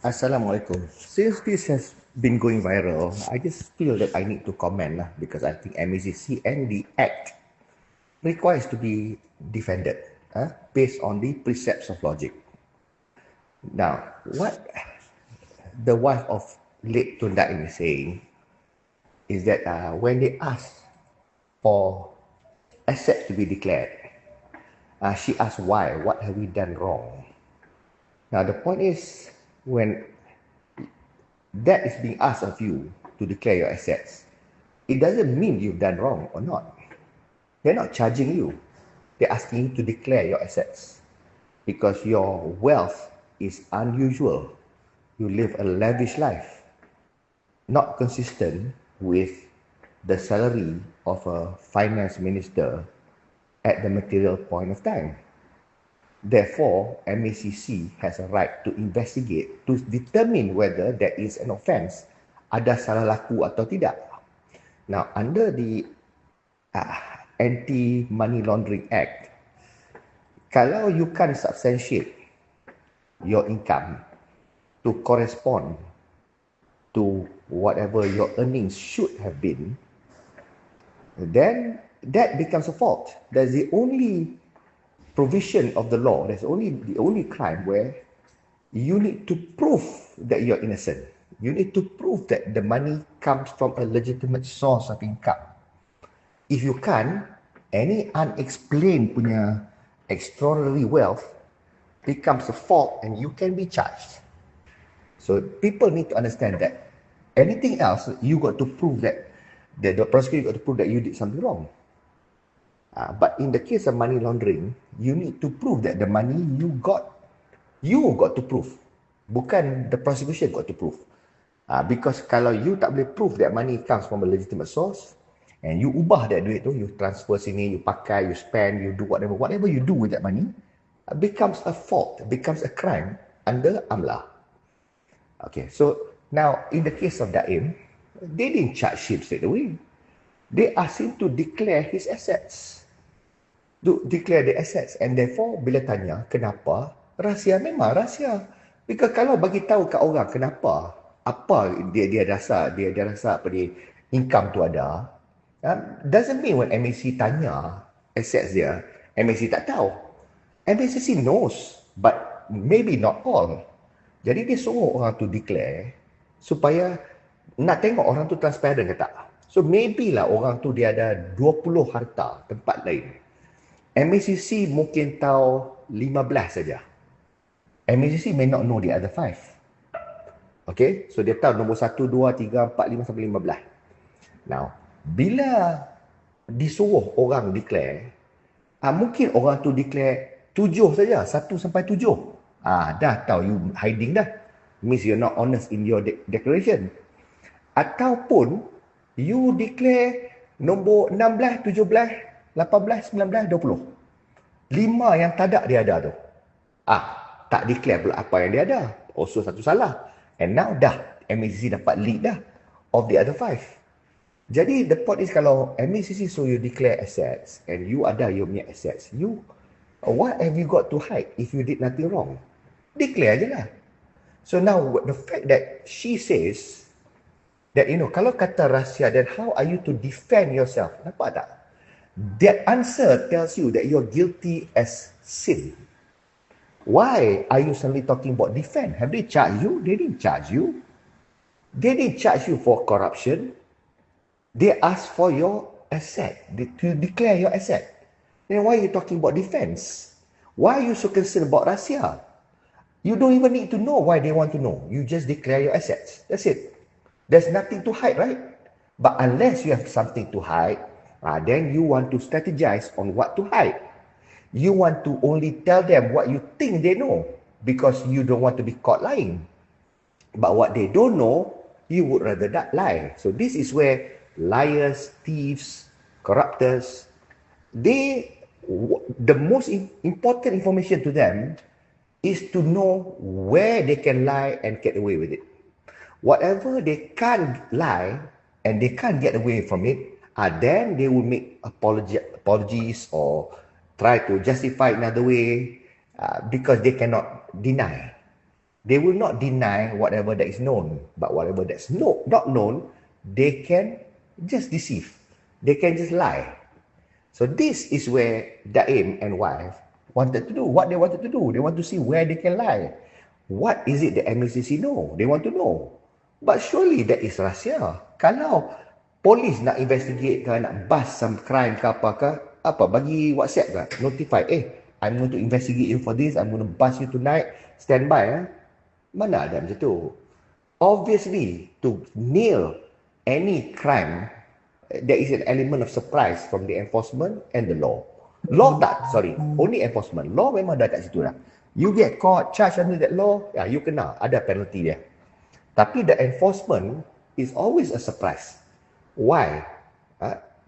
Assalamualaikum. Since this has been going viral, I just feel that I need to comment lah, because I think MACC and the Act requires to be defended based on the precepts of logic. Now, what the wife of late Tun Daim is saying is that when they ask for asset to be declared, she asked why, what have we done wrong? Now, the point is, when that is being asked of you to declare your assets, it doesn't mean you've done wrong or not. They're not charging you. They're asking you to declare your assets because your wealth is unusual. You live a lavish life, not consistent with the salary of a finance minister at the material point of time. Therefore, MACC has a right to investigate to determine whether there is an offence, ada salah laku atau tidak. Now, under the Anti-Money Laundering Act, kalau you can't substantiate your income to correspond to whatever your earnings should have been, then that becomes a fault. That's the only provision of the law. That's the only crime where you need to prove that you're innocent. You need to prove that the money comes from a legitimate source of income. If you can't, any unexplained punya extraordinary wealth becomes a fault and you can be charged. So people need to understand that anything else, you got to prove that the prosecutor got to prove that you did something wrong. But in the case of money laundering, you need to prove that the money you got to prove. Bukan the prosecution got to prove. Because kalau you tak boleh prove that money comes from a legitimate source, and you ubah that duit tu, you transfer sini, you pakai, you spend, you do whatever you do with that money, becomes a fault, becomes a crime under AMLA. Okay, so now in the case of Daim, they didn't charge him straight away. They asked him to declare his assets. To declare the assets. And therefore, bila tanya, kenapa? Rahsia, memang rahsia. Because kalau bagi tahu kat orang kenapa, apa dia rasa apa dia, income tu ada, doesn't mean when MAC tanya assets dia, MAC tak tahu. MACC knows, but maybe not all. Jadi dia suruh orang tu declare, supaya nak tengok orang tu transparent ke tak. So maybe lah orang tu dia ada 20 harta tempat lain. MACC mungkin tahu 15 saja. MACC may not know the other 5. Okay, so dia tahu nombor 1, 2, 3, 4, 5 sampai 15. Now, bila disuruh orang declare, mungkin orang tu declare 7 saja, 1 sampai 7. Dah tahu you hiding dah. Means you're not honest in your declaration. Ataupun you declare nombor 16, 17, 18, 19, 20. 5 yang tak ada dia ada tu. Tak declare pula apa yang dia ada. Also satu salah. And now dah MACC dapat lead dah of the other 5. Jadi the point is, kalau MACC so you declare assets and you ada you punya assets, what have you got to hide if you did nothing wrong? Declare je lah. So now the fact that she says that, kalau kata rahsia, then how are you to defend yourself? Nampak tak? That answer tells you that you're guilty as sin. Why are you suddenly talking about defend? Have they charged you? They didn't charge you. They didn't charge you for corruption. They asked for your asset, to declare your asset. Then why are you talking about defense? Why are you so concerned about rahsia? You don't even need to know why they want to know. You just declare your assets. That's it. There's nothing to hide, right? But unless you have something to hide, then you want to strategize on what to hide. You want to only tell them what you think they know, because you don't want to be caught lying. But what they don't know, you would rather not lie. So this is where liars, thieves, corruptors, the most important information to them is to know where they can lie and get away with it. Whatever they can't lie and they can't get away from it, then they will make apologies or try to justify another way because they cannot deny. They will not deny whatever that is known, but whatever that's not known, they can just deceive. They can just lie. So this is where Daim and wife wanted to do what they wanted to do. They want to see where they can lie. What is it the MACC know? They want to know. But surely that is rahsia. Kalau polis nak investigate ke, nak bust some crime ke apa ke, apa, bagi WhatsApp ke, notify, I'm going to investigate you for this, I'm going to bust you tonight, stand by. Mana ada macam tu? Obviously, to nail any crime, there is an element of surprise from the enforcement and the law. Law tak, sorry, only enforcement. Law memang dah kat situ lah. You get caught, charged under that law, you kena, ada penalty dia. Tapi the enforcement is always a surprise. Why?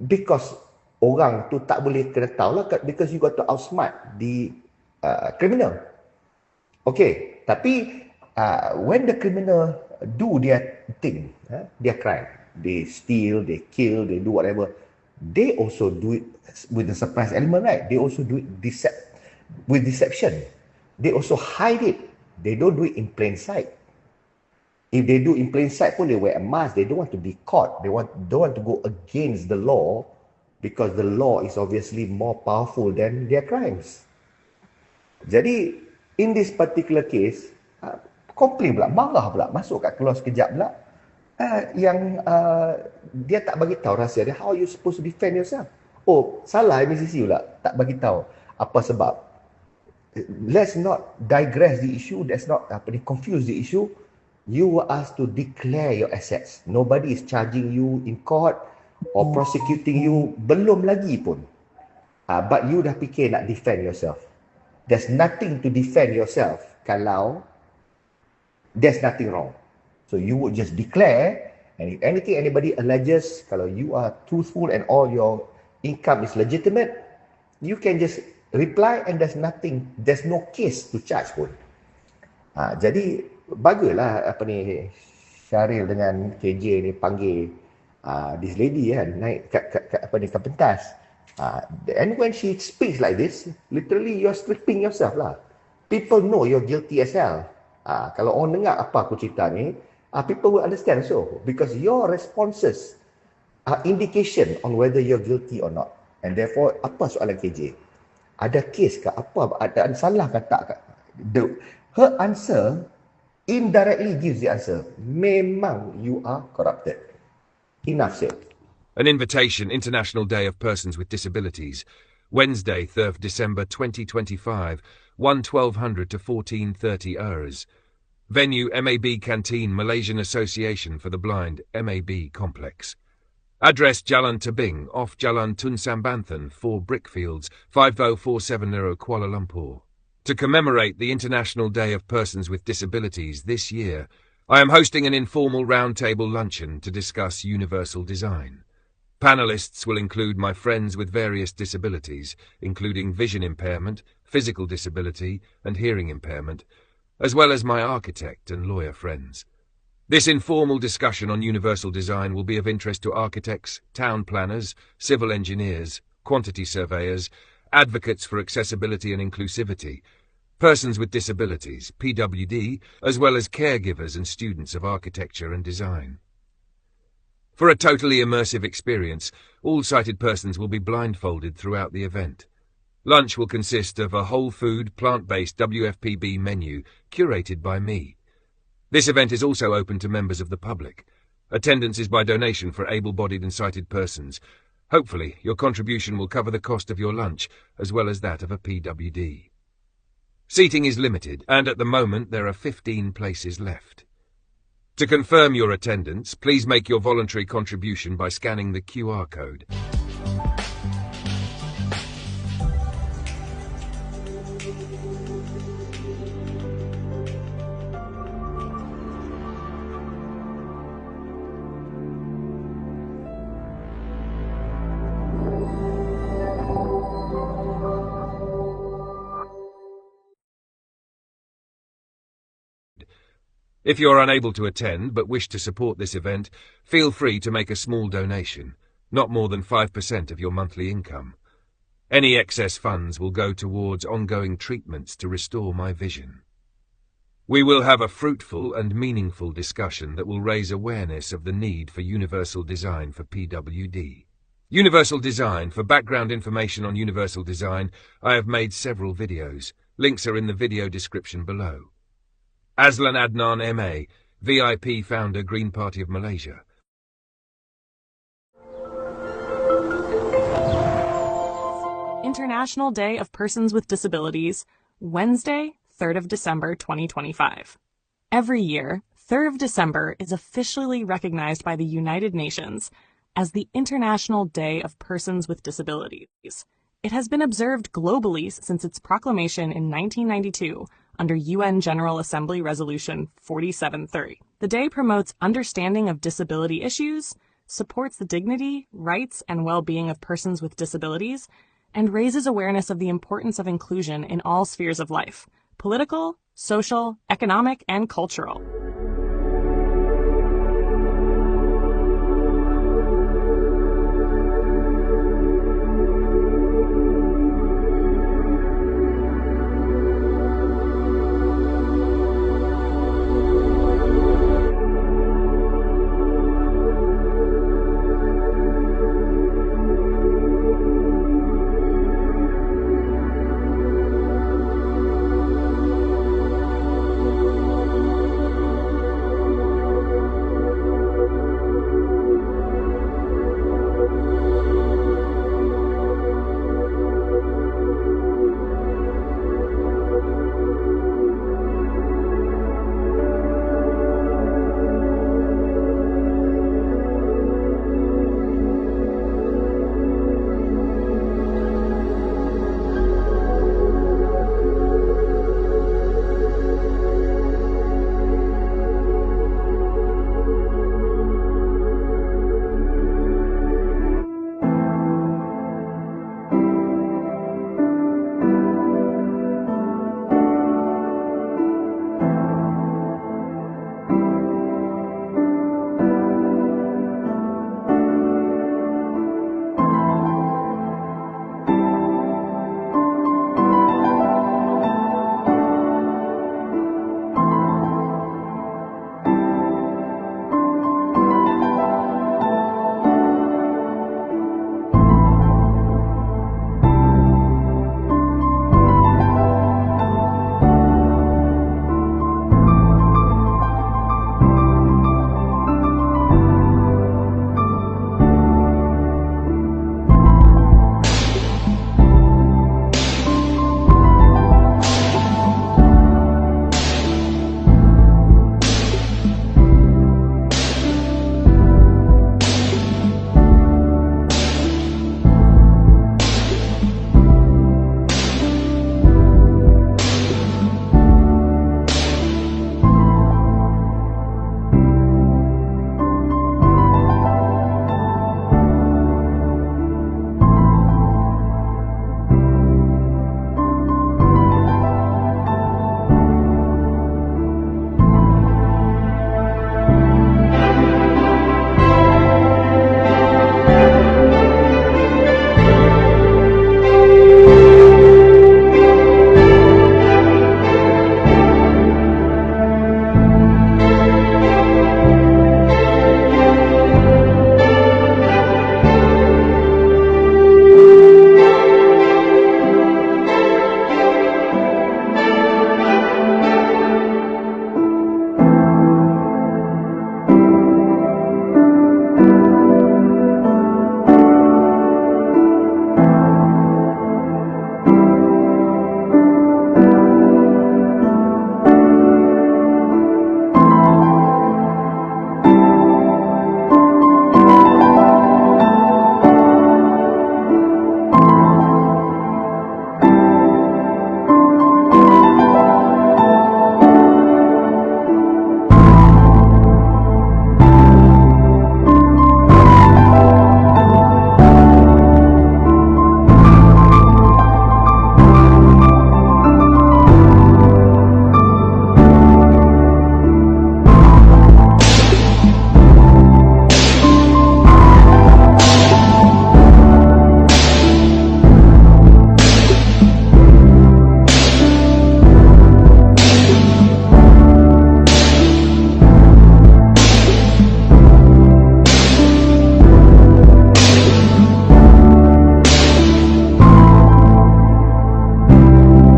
Because orang tu tak boleh kena tahu lah, because you got to outsmart the criminal. Okay, tapi when the criminal do their thing, their crime, they steal, they kill, they do whatever, they also do it with the surprise element, right? They also do it with deception. They also hide it. They don't do it in plain sight. If they do in plain sight pun, they wear a mask. They don't want to be caught. They don't want to go against the law, because the law is obviously more powerful than their crimes. Jadi, in this particular case, komplain pula, marah pula, masuk kat keluar sekejap pula, yang dia tak bagi tahu rahsia dia. How are you supposed to defend yourself? Oh, salah MACC pula, tak bagi tahu apa sebab. Let's not digress the issue, let's not confuse the issue. You were asked to declare your assets. Nobody is charging you in court or prosecuting you, belum lagi pun. But you dah fikir nak defend yourself. There's nothing to defend yourself kalau there's nothing wrong. So you would just declare, and if anything anybody alleges, kalau you are truthful and all your income is legitimate, you can just reply and there's nothing, there's no case to charge pun. Jadi baguslah Syaril dengan KJ ni panggil this lady kan, naik ke pentas. And when she speaks like this, literally you're stripping yourself lah. People know you're guilty as hell. Kalau orang dengar apa aku cerita ni, people will understand so, because your responses are indication on whether you're guilty or not. And therefore, apa soalan KJ? Ada kes ke apa? Ada salah ke tak? Her answer indirectly gives the answer. Memang you are corrupted. Enough said. An invitation, International Day of Persons with Disabilities, Wednesday, 3rd December 2025, 1200 to 14:30 hours. Venue, MAB Canteen, Malaysian Association for the Blind, MAB Complex. Address, Jalan Tebing, off Jalan Tun Sambanthan, 4 Brickfields, 50470 Kuala Lumpur. To commemorate the International Day of Persons with Disabilities this year, I am hosting an informal roundtable luncheon to discuss universal design. Panelists will include my friends with various disabilities, including vision impairment, physical disability, and hearing impairment, as well as my architect and lawyer friends. This informal discussion on universal design will be of interest to architects, town planners, civil engineers, quantity surveyors, advocates for accessibility and inclusivity, persons with disabilities, PWD, as well as caregivers and students of architecture and design. For a totally immersive experience, all sighted persons will be blindfolded throughout the event. Lunch will consist of a whole food, plant-based WFPB menu curated by me. This event is also open to members of the public. Attendance is by donation for able-bodied and sighted persons. Hopefully, your contribution will cover the cost of your lunch, as well as that of a PWD. Seating is limited, and at the moment there are 15 places left. To confirm your attendance, please make your voluntary contribution by scanning the QR code. If you're unable to attend but wish to support this event, feel free to make a small donation, not more than 5% of your monthly income. Any excess funds will go towards ongoing treatments to restore my vision. We will have a fruitful and meaningful discussion that will raise awareness of the need for universal design for PWD. Universal design. For background information on universal design, I have made several videos. Links are in the video description below. Aslan Adnan MA, VIP founder, Green Party of Malaysia. International Day of Persons with Disabilities, Wednesday, 3rd of December 2025. Every year, 3rd of December is officially recognized by the United Nations as the International Day of Persons with Disabilities. It has been observed globally since its proclamation in 1992 under UN General Assembly Resolution 4730. The day promotes understanding of disability issues, supports the dignity, rights, and well-being of persons with disabilities, and raises awareness of the importance of inclusion in all spheres of life: political, social, economic, and cultural.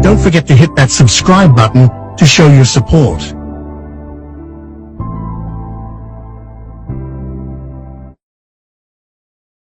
Don't forget to hit that subscribe button to show your support.